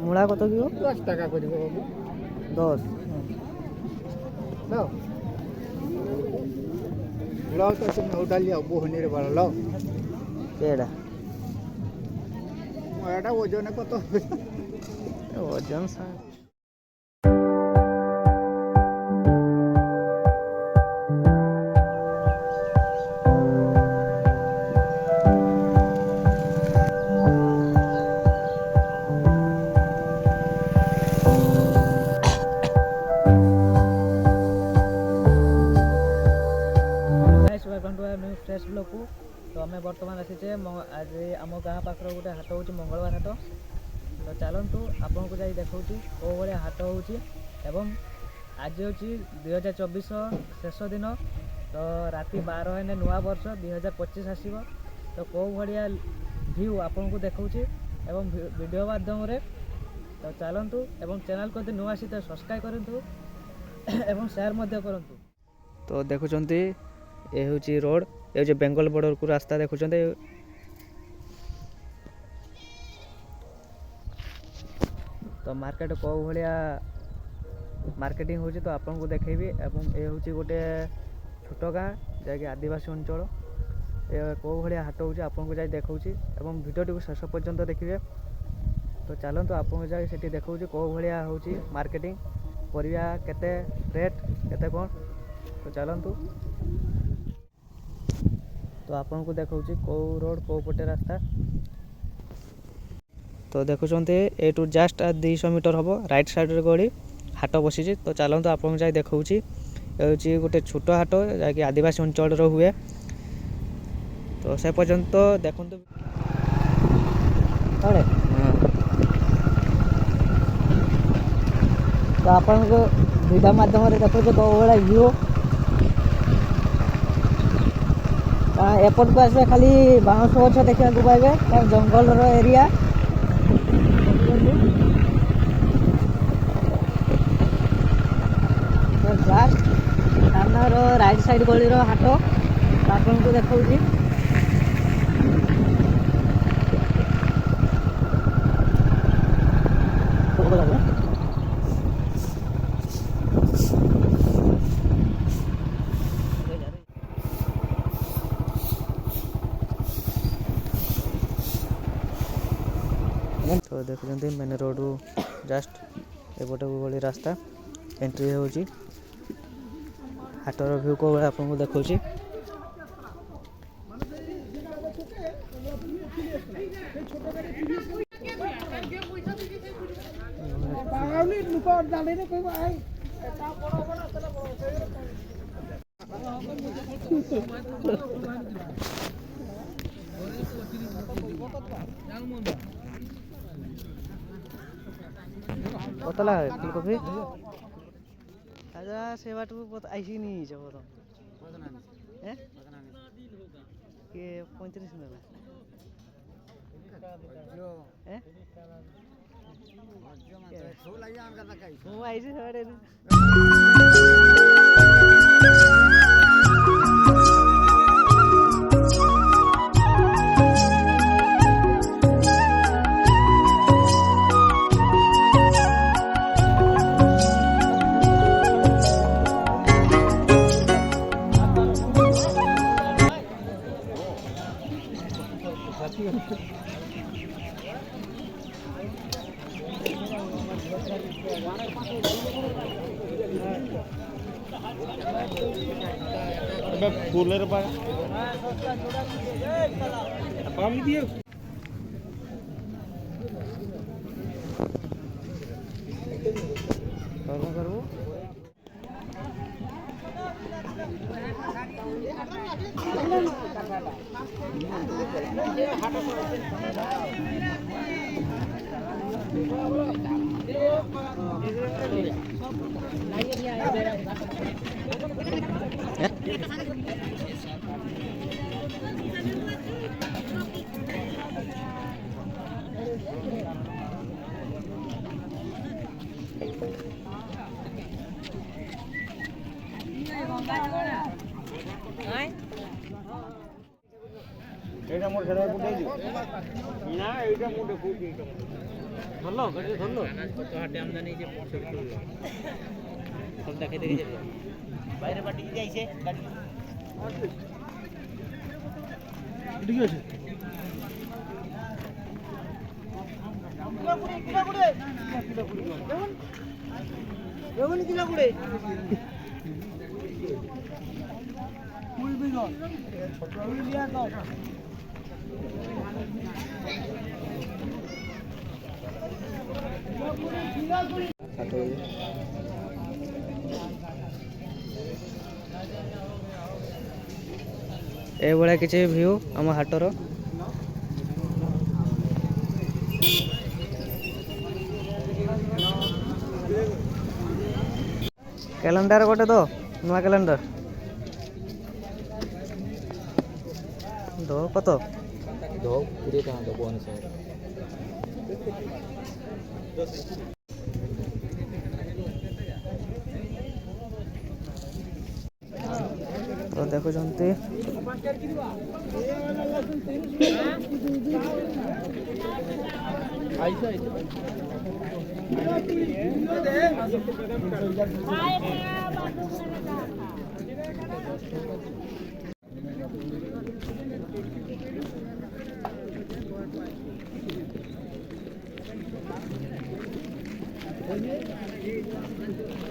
মূলা কত কিলো? 10 টাকা করে 10 দাও লাও তো তুমি ওডালিয়া বহনের বড় লাও কেডা এটা ওজনে কত ওজন फ्रेश ब्लॉग को तो आम बर्तमान आसीचे आज आम गाँ पाखर गोटे हाट हूँ मंगलवार हाट तो चलतु आपन को जाई देखा कौ भाया हाट हूँ एवं आज हूँ 2024 शेष दिन तो राति 12 है नुआ वर्ष 2025 आसब तो कौ भाया व्यू आपन को देखा एवं वीडियो माध्यम तो चलतु एवं चैनल को नुआ आसी तो सब्सक्राइब करूँ एवं शेयर करूँ तो देखुं ये हूँ रोड ये हूँ बेंगल बॉर्डर को रास्ता देखुं तो मार्केट कौ भाया मार्केटिंग होची तो आपन को देखेबी एवं ये हूँ गोटे छोट गाँ जैकि आदिवासी अंचल ये कौ भाया हाट हूँ आपन को जाई देखौची एवं वीडियो को शेष पर्यंत देखिए तो चलतु आपन को जाई सेठी देखौची कौ भाया हूँ मार्केटिंग परिया केते रेट केते कौन तो चलतु तो आपन को देखा कौ रोड कौ पटे रास्ता तो देखुं ए टू जस्ट 200 मीटर हम राइट साइड गड़ी हाट बसी तो चलते आपन जाए देखा ये गोटे छोट हाट जैकि आदिवासी अंचल हुए तो से पर्यंत देखु तो आपन को वीडियो माध्यम देखो कौ भाया व्यू एपट को आसे खाली बाउंस गछ देखा पाइबे जंगल एरिया तो जस्ट सामनार राइट साइड गली हाट आपन को देखा तो देखुं मेन रोड जस्ट एपटे गली रास्ता एंट्री हो हाटर व्यू को आपको देखा कतला फुलकोपी आजा से बाटू आईसी नहीं जब के 35 नेला आईसी से कूलर पर पानी दिए करबो ଏଇଭଳିଆ କିଛି ଭିଉ ଆମ ହାଟର। କ୍ୟାଲେଣ୍ଡର ଗୋଟେ ତ ନୂଆ କ୍ୟାଲେଣ୍ଡର କତ 20 ଟଙ୍କା ଦେବ ଅନୁସାରେ। ତ ଦେଖୁଛନ୍ତି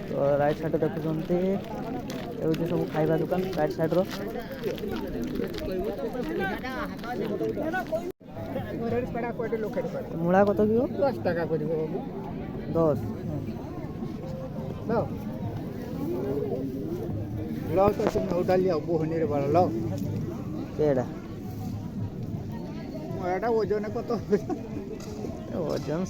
तो राइट साइड देखुंत ये सब खाଇବା दुकान राइट साइड रो मूला कत कि 10 টাকা করিব 10 দাও লাও তো তুমি উঠালি আও বহনির বাড়া লাও কেডা এটা ওজনে কত ওজন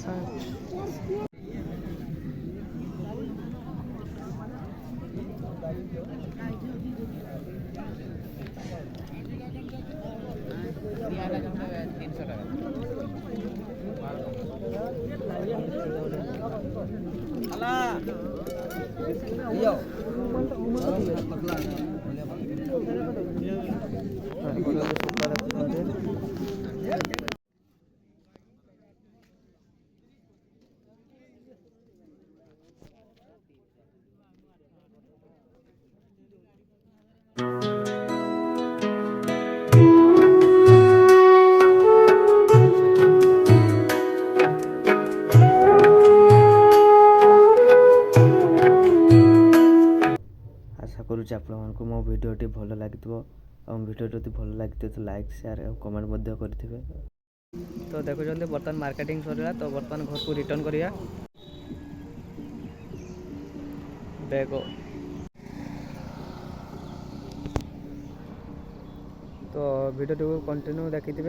आशा करुँच आपण मो भिडियोटी भल लगी भिडियो जब भल लगी तो लाइक शेयर और कमेंट करेंगे। तो देखुं बर्तमान मार्केटिंग सर तो बर्तमान घर को रिटर्न करिया बैग तो भिडियो कंटिन्यू देखी तो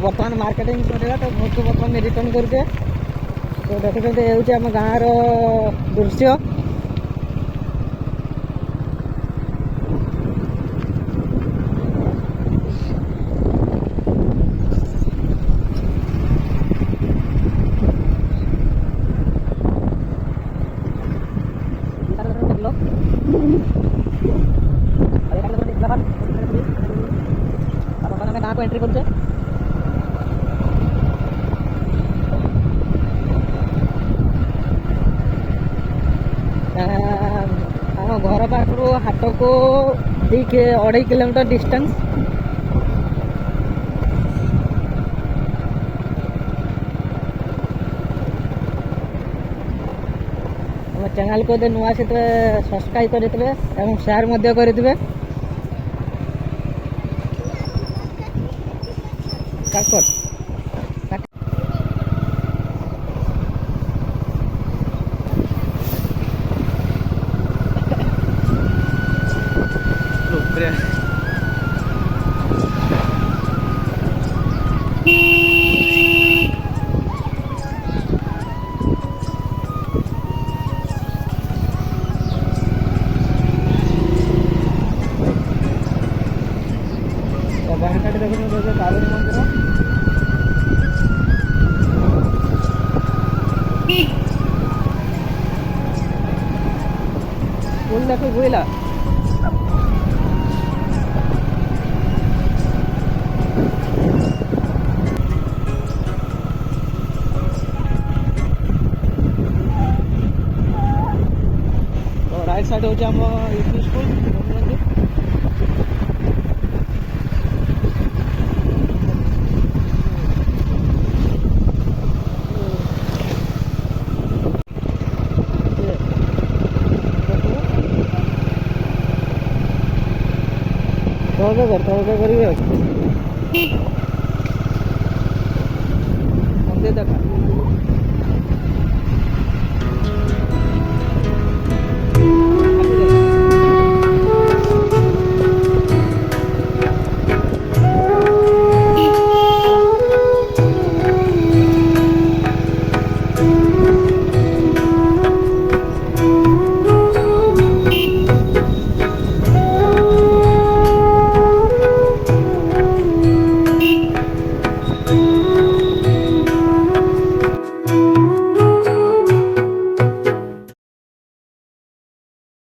बर्तमान मार्केटिंग सर तो घर को बर्तमान रिटर्न करके तो देखुं ये आम गाँव दृश्य गाँव को एंट्री कर आम घर पाखु हाट को 2.5 किलोमीटर डिस्टेंस आम चैनल को नुआ से सब्सक्राइब करेंगे और शेयर करेंगे स्कूल देखो बुला ଏଇଟା ହେଉଛି ଆମ ୟୁପି ସ୍କୁଲ ଦେଖୁଛନ୍ତି। ତଳକା କରିବେ